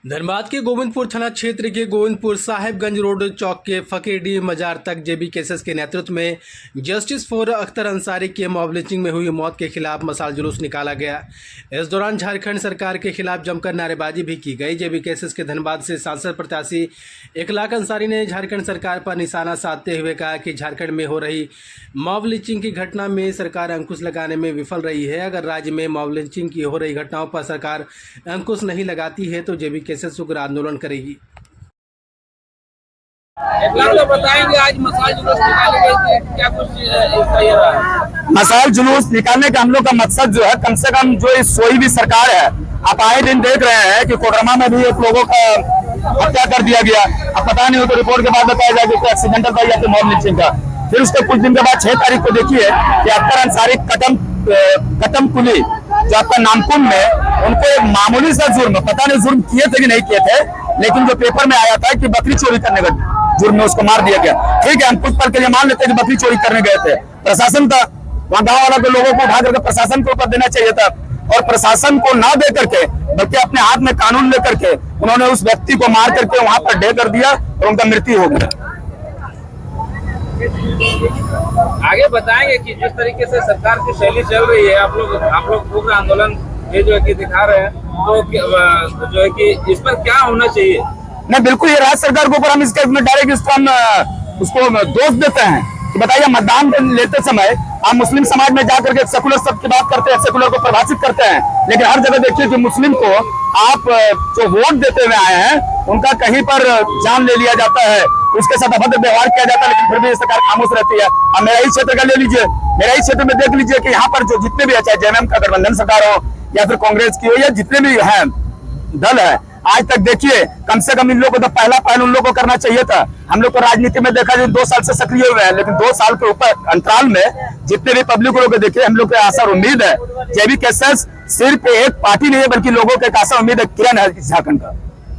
धनबाद के गोविंदपुर थाना क्षेत्र के गोविंदपुर साहिबगंज रोड चौक के फकीरडी मजार तक जेबी केसेस के नेतृत्व में जस्टिस फॉर अख्तर अंसारी के मॉब लिंचिंग में हुई मौत के खिलाफ मसाल जुलूस निकाला गया। इस दौरान झारखंड सरकार के खिलाफ जमकर नारेबाजी भी की गई। जेबी केसेस के धनबाद से सांसद प्रत्याशी इखलाक अंसारी ने झारखंड सरकार पर निशाना साधते हुए कहा कि झारखंड में हो रही मॉब लिंचिंग की घटना में सरकार अंकुश लगाने में विफल रही है। अगर राज्य में मॉब लिंचिंग की हो रही घटनाओं पर सरकार अंकुश नहीं लगाती है तो जेबी केसेस उग्र आंदोलन करेगी। तो बताएंगे आज मसाल जुलूस निकाली गई थी, क्या कुछ इसका ये रहा है? मसाल जुलूस निकालने का हम लोग का मकसद जो है, कम से कम जो इस सोई भी सरकार है, आप आए दिन देख रहे हैं कि कोडरमा में भी एक लोगों का हत्या कर दिया गया। अब पता नहीं हो तो रिपोर्ट के बाद बताया जाए कि एक्सीडेंटल था या फिर मॉब लिंचिंग का। फिर उसके कुछ दिन के बाद 6 तारीख को देखिए कि अख्तर अंसारी कटम कुली जो आपका नामकुम में, उनको एक मामूली सा जुर्म, पता नहीं जुर्म किए थे कि नहीं किए थे, लेकिन जो पेपर में आया था कि बकरी चोरी करने का जुर्म में उसको मार दिया गया। ठीक है, हम कुछ पल के लिए मान लेते हैं कि बकरी चोरी करने गए थे, प्रशासन था वहां, गांव वाला के लोगों को उठा करके प्रशासन के ऊपर देना चाहिए था, और प्रशासन को ना दे करके बल्कि अपने हाथ में कानून लेकर के उन्होंने उस व्यक्ति को मार करके वहां पर ढेर कर दिया और उनका मृत्यु हो गया। आगे बताएंगे कि जिस तरीके से सरकार की शैली चल रही है, आप लोग उग्र आंदोलन ये जो है कि दिखा रहे हैं, तो जो है कि इस पर क्या होना चाहिए? नहीं, बिल्कुल ये राज्य सरकार के ऊपर हम इसके डायरेक्ट उसको दोष देते हैं कि बताइए, मतदान लेते समय आप मुस्लिम समाज में जाकर के सेकुलर शब्द की बात करते हैं, सेकुलर को परिभाषित करते हैं, लेकिन हर जगह देखिए कि मुस्लिम को आप जो वोट देते हुए आए हैं उनका कहीं पर जान ले लिया जाता है, उसके साथ अभद्र व्यवहार किया जाता है, लेकिन फिर भी सरकार खामोश रहती है। अब मेरा ही क्षेत्र का ले लीजिए, मेरा ही क्षेत्र में देख लीजिए कि यहाँ पर जो जितने भी है, चाहे जेएमएम का गठबंधन सरकार हो या फिर कांग्रेस की हो या जितने भी हैं दल है, आज तक देखिए कम से कम इन लोगों को तो पहला पहल उन लोगों को करना चाहिए था। हम लोग को राजनीति में देखा जाए 2 साल से सक्रिय हुए हैं, लेकिन 2 साल के ऊपर अंतराल में जितने भी पब्लिक लोग देखिए, हम लोग को आशा और उम्मीद है। जेबी केसेस सिर्फ एक पार्टी नहीं है, बल्कि लोगों के आशा उम्मीद है, किरण है झारखंड का।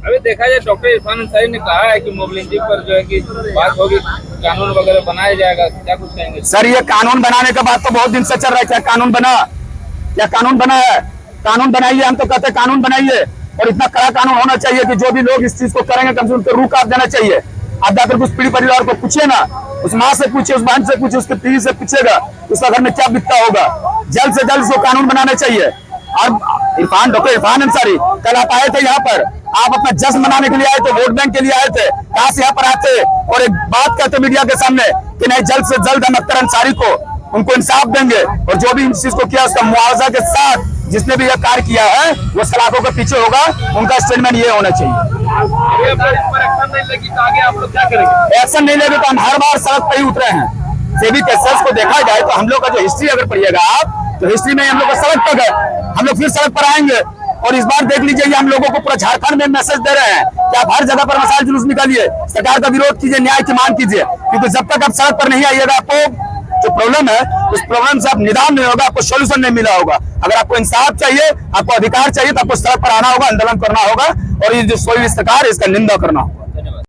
अभी देखा जाए डॉक्टर इरफान अंसारी ने कहा है कि मॉब लिंचिंग पर जो है कि बात होगी, कानून वगैरह बनाया जाएगा, क्या कुछ कहेंगे? सर, ये कानून बनाने का बात तो बहुत दिन से चल रहा है। क्या कानून बना? क्या कानून बना है? कानून बनाइए, हम तो कहते हैं कानून बनाइए, और इतना कड़ा कानून होना चाहिए कि जो भी लोग इस चीज को करेंगे कम से कम उनको रूख आप देना चाहिए। आप जाकर उस पीढ़ी परिवार को पूछिए ना, उस माँ से पूछिए, उस बहन से पूछिए, उसके पीढ़ी से पूछिएगा उसका घर में क्या बीतता होगा। जल्द से जल्द उसको कानून बनाना चाहिए। और डॉक्टर इरफान अंसारी, कल आप आए थे यहाँ पर, आप अपना जश्न मनाने के लिए आए थे, वोट बैंक के लिए आए थे, कहाँ से यहाँ पर आते और एक बात कहते मीडिया के सामने कि नहीं, जल्द से जल्द हम अख्तर अंसारी को उनको इंसाफ देंगे, और जो भी इस चीज को किया उसका मुआवजा के साथ जिसने भी यह कार्य किया है वो सलाखों के पीछे होगा। उनका स्टेटमेंट ये होना चाहिए। एक्शन नहीं लेंगे तो हम हर बार सड़क पर ही उतरे हैं। जेबी केसेस को देखा जाए तो हम लोग का जो हिस्ट्री अगर पढ़िएगा आप, तो हिस्ट्री में हम लोग का सड़क पर गए, हम लोग फिर सड़क पर आएंगे। और इस बार देख लीजिए, ये हम लोगों को पूरा झारखंड में मैसेज दे रहे हैं कि आप हर जगह पर मसाल जुलूस निकालिए, सरकार का विरोध कीजिए, न्याय की मांग कीजिए, क्योंकि जब तक आप सड़क पर नहीं आइएगा, आपको जो प्रॉब्लम है उस प्रॉब्लम से आप निदान नहीं होगा, आपको सोल्यूशन नहीं मिला होगा। अगर आपको इंसाफ चाहिए, आपको अधिकार चाहिए, तो आपको सड़क पर आना होगा, आंदोलन करना होगा, और ये जो सोई सरकार है इसका निंदा करना होगा।